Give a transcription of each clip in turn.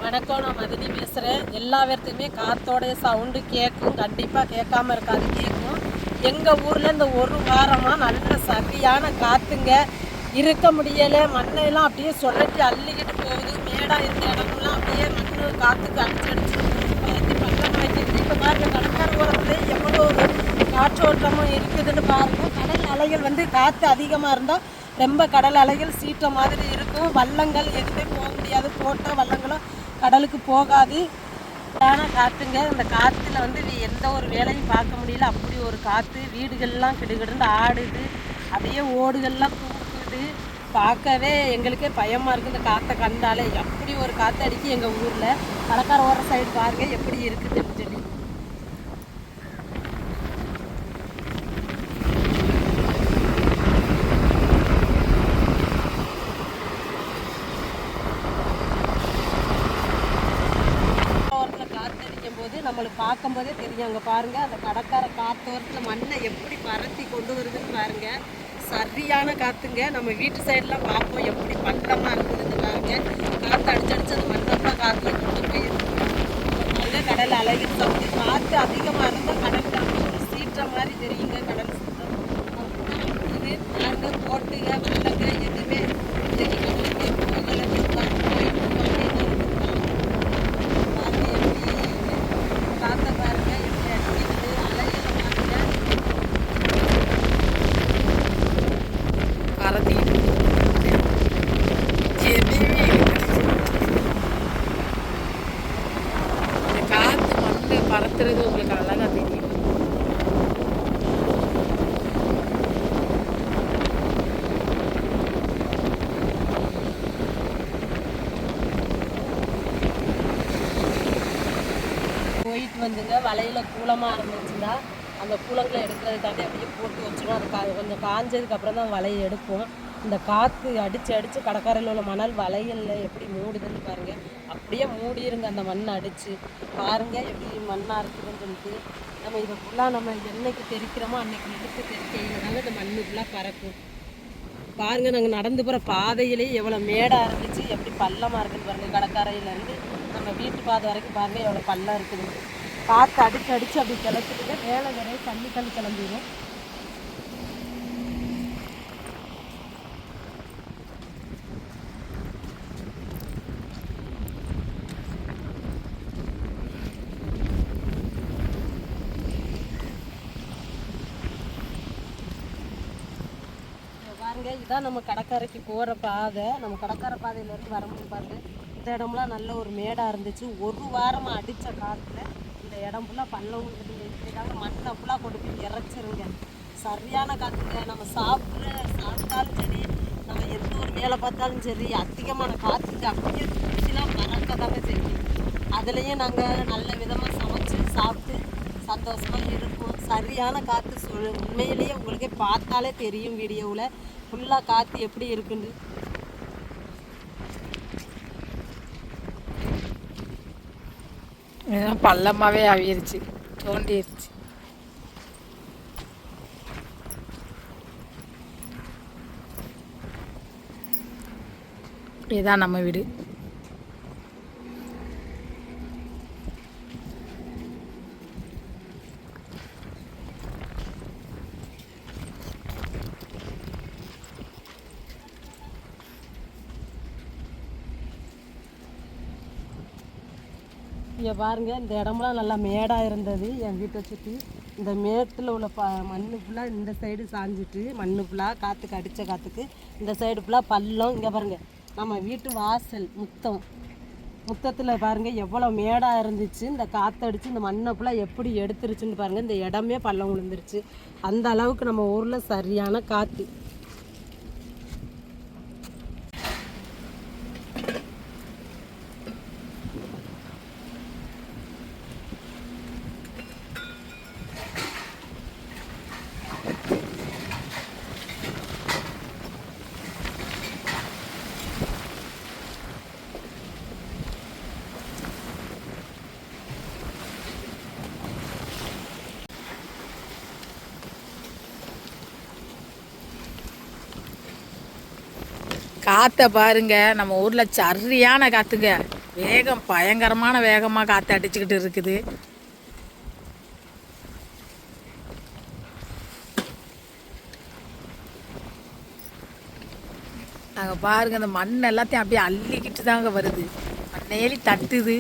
வணக்கம், நான் மதினி பேசுகிறேன். எல்லா பேர்த்துக்குமே காற்றோடைய சவுண்டு கேட்கும், கண்டிப்பாக கேட்காம இருக்காது, கேட்கும். எங்கள் ஊரில் இந்த ஒரு வாரமாக நல்ல சரியான காற்றுங்க, இருக்க முடியலை. மண்ணெல்லாம் அப்படியே சொல்லட்டி அள்ளிக்கிட்டு போகுது. மேடாக இருந்த இடமெல்லாம் அப்படியே மண் காற்றுக்கு அடிச்சு பள்ளமாக்கிடுது. இப்போ பாருங்கள், கடற்கரை ஓரத்தில் எவ்வளோ காற்றோட்டமும் இருக்குதுன்னு பாருங்கள். கடல் அலைகள் காற்று அதிகமாக இருந்தால் ரொம்ப கடல் அலைகள் சீற்ற மாதிரி இருக்கும். வள்ளங்கள் எதுவுமே போக முடியாது, போட்ட வள்ளங்களும் கடலுக்கு போகாது. ஆனால் காற்றுங்க, இந்த காற்றுல எந்த ஒரு வேலையும் பார்க்க முடியல. அப்படி ஒரு காற்று, வீடுகள்லாம் கிடுகிடுன்னு ஆடுது, அப்படியே ஓடுகள்லாம் தூக்குது. பார்க்கவே எங்களுக்கே பயமாக இருக்குது இந்த காற்றை கண்டாலே. அப்படி ஒரு காற்று அடிக்கி எங்கள் ஊரில். கடற்கரை ஓர சைடு பாருங்கள் எப்படி இருக்குதுன்னு சொல்லி. நம்மளுக்கு பார்க்கும்போதே தெரியும். அங்கே பாருங்கள், அந்த கடற்கரை காற்றோரத்தில் மண்ணை எப்படி பரத்தி கொண்டு வருதுன்னு பாருங்கள். சரியான காற்றுங்க. நம்ம வீட்டு சைடெலாம் பார்ப்போம் எப்படி பள்ளமாக இருக்குதுன்னு பாருங்கள். காற்று அடிச்சடிச்சு அந்த மண்ணெல்லாம் காற்றுல கொண்டு போயிருக்குங்க. கடல் அலைகள் சவுண்டு. காற்று அதிகமாக இருந்தால் கடல் ஒரு சீற்ற மாதிரி தெரியுங்க. கடல் சீற்றம் இது பாருங்கள். போட்டுங்க வெள்ளங்க எதுவுமே பறத்துறது உங்களுக்கு அழகாக தெரியும். போயிட்டு வலையில் கூலமாக இருந்துச்சுன்னா அந்த கூலங்களை எடுக்கிறதுக்காண்டி அப்படியே போட்டு வச்சுருவோம். அது கொஞ்சம் காஞ்சதுக்கு அப்புறம் தான் வலையை எடுப்போம். இந்த காற்று அடித்து கடற்கரையில் உள்ள மணல் வலைகளில் எப்படி மூடுதுன்னு பாருங்கள். அப்படியே மூடிருங்க அந்த மண் அடித்து. பாருங்கள் எப்படி மண்ணாக இருக்குதுன்னு சொல்லிட்டு. நம்ம இதை ஃபுல்லாக நம்ம என்னைக்கு தெரிக்கிறோமோ அன்னைக்கு எடுத்து தெரிக்கையில் தாங்க இந்த மண் ஃபுல்லாக பறக்கும். பாருங்கள், நாங்கள் நடந்து போகிற பாதையிலே எவ்வளோ மேடாக இருந்துச்சு, எப்படி பள்ளமாக இருக்குதுன்னு பாருங்கள். கடற்கரையிலேருந்து நம்ம வீட்டு பாதை வரைக்கும் பாருங்கள் எவ்வளோ பள்ளம் இருக்குது. காற்று அடித்து அப்படி கிளச்சிட்டு மேலே நிறைய தண்ணி கிளம்பிடும். பாருங்க, இதான் நம்ம கடற்கரைக்கு போகிற பாதை. நம்ம கடற்கரை பாதையிலேருந்து வரும்போது பாருங்கள், இந்த இடம்லாம் நல்ல ஒரு மேடாக இருந்துச்சு. ஒரு வாரமாக அடித்த காற்றுல இந்த இடம் ஃபுல்லாக பள்ளம் இதுக்காக மண்ணை ஃபுல்லாக கொண்டு போய் இறச்சிருங்க. சரியான காற்றுங்க. நம்ம சாப்பிட்டாலும் சரி, நம்ம எந்த ஒரு வேலை பார்த்தாலும் சரி, அதிகமான காற்றுக்கு அப்படியே தூசிலாம் பறக்க தாங்க செய்யும். அதுலேயும் நாங்கள் நல்ல விதமாக சமைச்சு சாப்பிட்டு சந்தோஷமாக இருக்கும். சரியான காற்று உண்மையிலேயே உங்களுக்கே பார்த்தாலே தெரியும். வீடியோவில் ஃபுல்லாக காற்று எப்படி இருக்குன்னு. பள்ளமாகவே ஆவிருச்சு, தோண்டிருச்சு. இதுதான் நம்ம வீடு. இங்கே பாருங்கள், இந்த இடம்லாம் நல்லா மேடாக இருந்தது. என் வீட்டை சுற்றி இந்த மேட்டில் உள்ள மண் ஃபுல்லாக இந்த சைடு சாஞ்சிட்டு, மண் ஃபுல்லாக காற்றுக்கு அடித்த காற்றுக்கு இந்த சைடு ஃபுல்லாக பள்ளம். இங்கே பாருங்கள், நம்ம வீட்டு வாசல் முத்தத்தில் பாருங்கள் எவ்வளோ மேடாக இருந்துச்சு. இந்த காற்றடிச்சு இந்த மண்ணை ஃபுல்லாக எப்படி எடுத்துருச்சுன்னு பாருங்கள். இந்த இடமே பள்ளம் விழுந்துருச்சு. அந்த அளவுக்கு நம்ம ஊரில் சரியான காற்று. காற்றை பாருங்க, நம்ம ஊரில் சரியான காற்றுங்க. வேகம் பயங்கரமான வேகமாக காற்று அடிச்சுக்கிட்டு இருக்குது. நாங்கள் பாருங்கள், அந்த மண் எல்லாத்தையும் அப்படியே அள்ளிக்கிட்டு தாங்க வருது, மண்ணேலி தட்டுது.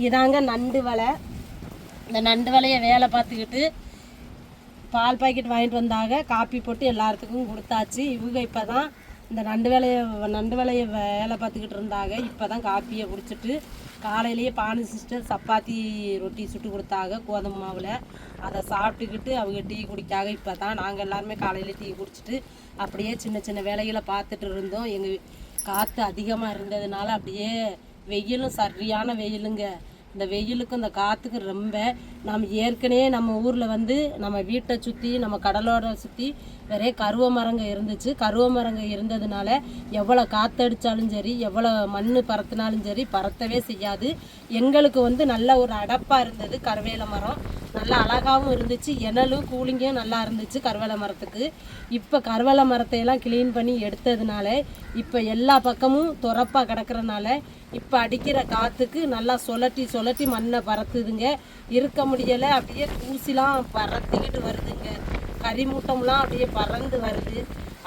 இதாங்க நண்டு வலை. இந்த நண்டு வலையை வேலை பார்த்துக்கிட்டு பால் பாக்கெட் வாங்கிட்டு வந்தாங்க, காப்பி போட்டு எல்லாத்துக்கும் கொடுத்தாச்சு. இவங்க இப்போ தான் இந்த நண்டு வலையை வேலை பார்த்துக்கிட்டு இருந்தாங்க. இப்போ தான் காப்பியை குடிச்சிட்டு காலையிலேயே பானு சிஸ்டர் சப்பாத்தி ரொட்டி சுட்டு கொடுத்தாங்க கோதுமை மாவில். அதை சாப்பிட்டுக்கிட்டு அவங்க டீ குடிக்காக இப்போ தான் நாங்கள் எல்லாருமே காலையில் டீ குடிச்சிட்டு அப்படியே சின்ன சின்ன வேலைகளை பார்த்துட்டு இருந்தோம். எங்கள் காற்று அதிகமாக இருந்ததுனால அப்படியே வெயிலும் சரியான வெயிலுங்க. இந்த வெயிலுக்கும் இந்த காற்றுக்கு ரொம்ப நம்ம ஏற்கனவே நம்ம ஊரில் வந்து நம்ம வீட்டை சுற்றி நம்ம கடலோட சுற்றி நிறைய கருவ மரங்க இருந்துச்சு. கருவ மரங்க இருந்ததுனால எவ்வளோ காற்றடிச்சாலும் சரி, எவ்வளோ மண் பறத்தினாலும் சரி பறத்தவே செய்யாது. எங்களுக்கு வந்து நல்ல ஒரு அடப்பாக இருந்தது கருவேல மரம், நல்லா அழகாகவும் இருந்துச்சு, எனலும் கூலிங்கும் நல்லா இருந்துச்சு கருவேல மரத்துக்கு. இப்போ கருவேல மரத்தையெல்லாம் க்ளீன் பண்ணி எடுத்ததுனால இப்போ எல்லா பக்கமும் துறப்பாக கிடக்கிறனால இப்போ அடிக்கிற காற்றுக்கு நல்லா சொலட்டி மண்ணை பறத்துதுங்க. இருக்க முடியலை, அப்படியே தூசிலாம் பறத்திக்கிட்டு வருதுங்க. கரிமூட்டம்லாம் அப்படியே பறந்து வருது.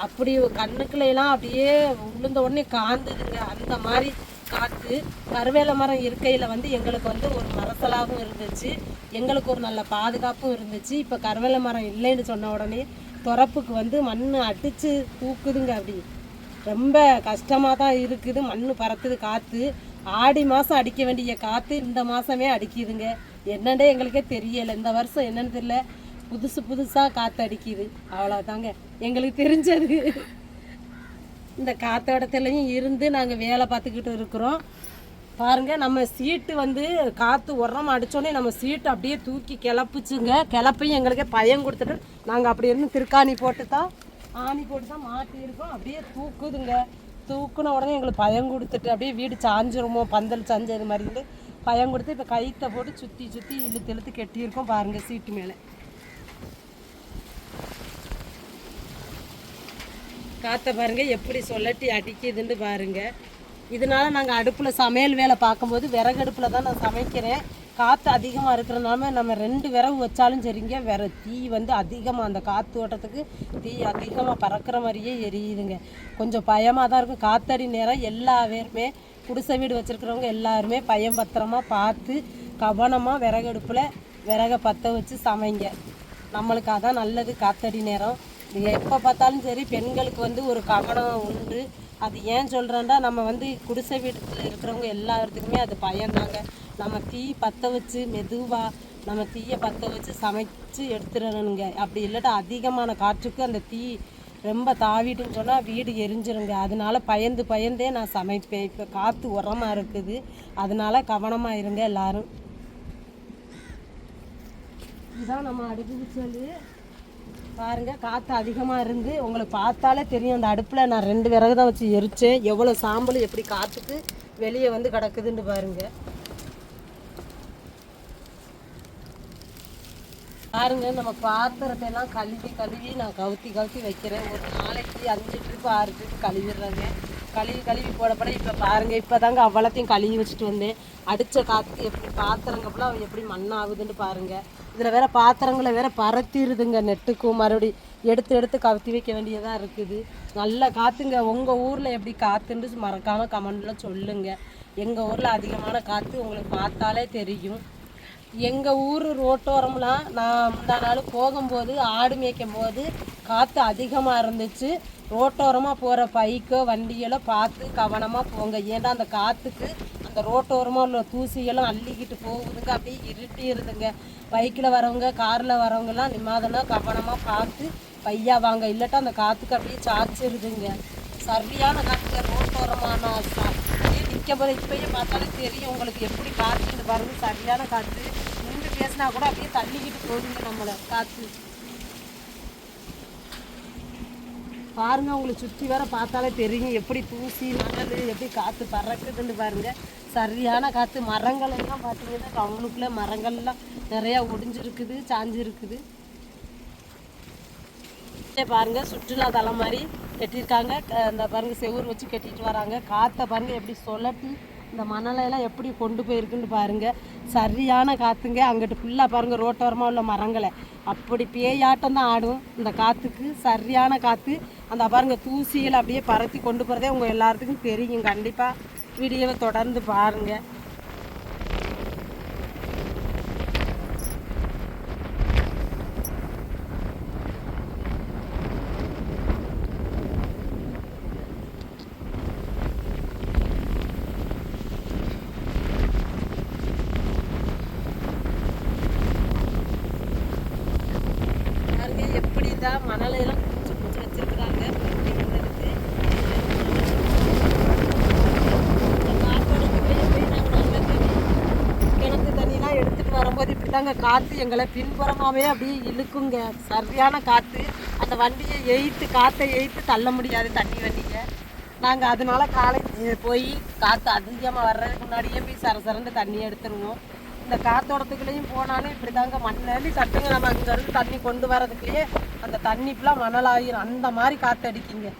அப்படி கண்ணுக்குள்ளெல்லாம் அப்படியே உளுந்த உடனே காந்துதுங்க. அந்த மாதிரி காற்று. கருவேல மரம் இருக்கையில் வந்து எங்களுக்கு வந்து ஒரு மரசலாகவும் இருந்துச்சு, எங்களுக்கு ஒரு நல்ல பாதுகாப்பும் இருந்துச்சு. இப்போ கருவேல மரம் இல்லைன்னு சொன்ன உடனே துறப்புக்கு வந்து மண் அடித்து தூக்குதுங்க. அப்படி ரொம்ப கஷ்டமாக தான் இருக்குது. மண் பறக்குது காற்று. ஆடி மாதம் அடிக்க வேண்டிய காற்று இந்த மாதமே அடிக்குதுங்க. என்னன்னே எங்களுக்கே தெரியலை. இந்த வருஷம் என்னன்னு தெரியல, புதுசாக காற்று அடிக்குது. அவ்வளோதாங்க எங்களுக்கு தெரிஞ்சது. இந்த காற்றோடத்துலையும் இருந்து நாங்கள் வேலை பார்த்துக்கிட்டு இருக்கிறோம். பாருங்கள், நம்ம சீட்டு வந்து காற்று உரம் அடித்தோடனே நம்ம சீட்டு அப்படியே தூக்கி கிளப்புச்சுங்க. கிளப்பையும் எங்களுக்கே பயம் கொடுத்துட்டு நாங்கள் அப்படி இருந்து திருக்காணி போட்டு தான் மாட்டியிருக்கோம். அப்படியே தூக்குதுங்க. தூக்குன உடனே எங்களுக்கு பயம் கொடுத்துட்டு அப்படியே வீடு சாஞ்சிருமோ, பந்தல் சாஞ்சது மாதிரி இருந்து பயம் கொடுத்து இப்போ கயிற்றை போட்டு சுற்றி இழுத்து கெட்டியிருக்கோம். பாருங்கள் சீட்டு மேலே காற்றை பாருங்கள் எப்படி சொல்லட்டி அடிக்குதுன்னு பாருங்கள். இதனால நாங்கள் அடுப்பில் சமையல் வேலை பார்க்கும்போது விறகு அடுப்பில் தான் நான் சமைக்கிறேன். காற்று அதிகமாக இருக்கிறனால நம்ம 2 விறகு வச்சாலும் சரிங்க, தீ வந்து அதிகமாக அந்த காற்று ஓட்டத்துக்கு தீ அதிகமாக பறக்கிற மாதிரியே எரியுதுங்க. கொஞ்சம் பயமாக தான் இருக்கும். காற்றடி நேரம் எல்லா பேருமே குடிசை வீடு வச்சுருக்கிறவங்க எல்லாருமே பத்திரமாக பார்த்து கவனமாக விறகு அடுப்பில் விறகை பற்ற வச்சு சமைங்க. நம்மளுக்கு அதான் நல்லது. காற்றடி நேரம் எப்போ பார்த்தாலும் சரி பெண்களுக்கு வந்து ஒரு கவனம் உண்டு. அது ஏன் சொல்கிறேன்டா, நம்ம வந்து குடிசை வீட்டில் இருக்கிறவங்க எல்லாத்துக்குமே அது பயந்தாங்க. நம்ம தீ பற்ற வச்சு மெதுவாக நம்ம தீயை பற்ற வச்சு சமைச்சு எடுத்துடணுங்க. அப்படி இல்லாட்டா அதிகமான காற்றுக்கு அந்த தீ ரொம்ப தாவிட்டுன்னு சொன்னால் வீடு எரிஞ்சிருங்க. அதனால பயந்தே நான் சமைப்பேன். இப்போ காற்று உரமாக இருக்குது, அதனால கவனமாக இருங்க எல்லாரும். இதுதான் நம்ம அடுப்பு சொல்லி பாருங்கள். காற்று அதிகமாக இருந்து உங்களுக்கு பார்த்தாலே தெரியும். அந்த அடுப்பில் நான் 2 விறகு தான் வச்சு எரித்தேன். எவ்வளோ சாம்பல் எப்படி காற்றுக்கு வெளியே வந்து கிடக்குதுன்னு பாருங்கள். நம்ம பாத்திரத்தை எல்லாம் கழுவி நான் கவுத்தி வைக்கிறேன். ஒரு நாளைக்கு 5 ட்ரிப்பு 6 ட்ரிப்பு கழுவிடுறேங்க. கழுவி போடப்பட இப்போ பாருங்கள், இப்போ தாங்க அவ்வளோத்தையும் கழுவி வச்சுட்டு வந்தேன். அடித்த காற்று எப்படி பாத்திரங்கப்பெல்லாம் எப்படி மண்ணாகுதுன்னு பாருங்கள். இதில் வேறு பாத்திரங்களை வேறு பறத்திடுதுங்க. நெட்டுக்கும் மறுபடி எடுத்து கவுத்தி வைக்க வேண்டியதாக இருக்குது. நல்ல காற்றுங்க. உங்கள் ஊரில் எப்படி காற்றுன்னு மறக்காமல் கமெண்டில் சொல்லுங்கள். எங்கள் ஊரில் அதிகமான காற்று உங்களுக்கு பார்த்தாலே தெரியும். எங்கள் ஊர் ரோட்டோரம்லாம் நான் முந்தா நாள் போகும்போது ஆடு மேய்க்கும் போது காற்று அதிகமாக இருந்துச்சு. ரோட்டோரமாக போகிற பைக்கோ வண்டியெல்லாம் பார்த்து கவனமாக போங்க. ஏன்னா அந்த காற்றுக்கு அந்த ரோட்டோரமாக உள்ள தூசியெல்லாம் அள்ளிக்கிட்டு போகுதுங்க, அப்படியே இருட்டிடுதுங்க. பைக்கில் வரவங்க காரில் வரவங்கெல்லாம் நிம்மதியாக கவனமாக பார்த்து பையா வாங்க, இல்லாட்டா அந்த காற்றுக்கு அப்படியே சாய்ச்சிருதுங்க. சரியான காற்றுங்க ரோட்டோரமான நிற்க போது இப்பயே பார்த்தாலே தெரியும் உங்களுக்கு எப்படி காற்றுன்னு பாருங்க. சரியான காற்று, நின்று பேசினா கூட அப்படியே தள்ளிக்கிட்டு போகுதுங்க நம்மளை காற்று. பாருங்க, உங்களுக்கு சுற்றி வர பார்த்தாலே தெரியும் எப்படி தூசி மணல் எப்படி காற்று பறக்குதுன்னு பாருங்க. சரியான காற்று. மரங்கள் எல்லாம் பார்த்தீங்கன்னா டவுனுக்குள்ளே மரங்கள்லாம் நிறையா ஒடிஞ்சிருக்குது, சாஞ்சிருக்குது. பாருங்க, சுற்றுலா தலம் மாதிரி கட்டியிருக்காங்க. இந்த பாருங்க செவுறு வச்சு கட்டிட்டு வராங்க. காற்றை பாருங்க எப்படி சுழட்டி இந்த மணலையெல்லாம் எப்படி கொண்டு போயிருக்குன்னு பாருங்க. சரியான காற்றுங்க. அங்கிட்டு ஃபுல்லாக பாருங்க ரோட்டோரமாக உள்ள மரங்களை அப்படி பேயாட்டம் தான் ஆடும் இந்த காற்றுக்கு. சரியான காற்று. அந்த பாருங்க தூசியில் அப்படியே பறத்தி கொண்டு போகிறதே உங்கள் எல்லாத்துக்கும் தெரியும். கண்டிப்பாக வீடியோவை தொடர்ந்து பாருங்கள். எப்படி தான் மணலையெல்லாம் பூச்சி பூச்சி வச்சிருக்கிறாங்க. கிணத்து தண்ணிலாம் எடுத்துட்டு வரும்போது இப்படி தாங்க காற்று எங்களை பின்புறமாகவே அப்படியே இழுக்குங்க. சரியான காற்று. அந்த வண்டியை காற்றை எய்த்து தள்ள முடியாது தண்ணி வண்டியை. நாங்கள் அதனால காலை போய் காற்று அதிகமாக வர்றதுக்கு முன்னாடியே போய் சரசரண்டு தண்ணி எடுத்துருவோம். இந்த காத்தோட்டத்துக்குள்ளேயும் போனாலும் இப்படி தாங்க மண்ணி தட்டுங்க. நம்ம அங்கேருந்து தண்ணி கொண்டு வரதுக்குள்ளேயே அந்த தண்ணி ஃபுல்லாக மணலாயிரும். அந்த மாதிரி காற்று அடிக்குங்க.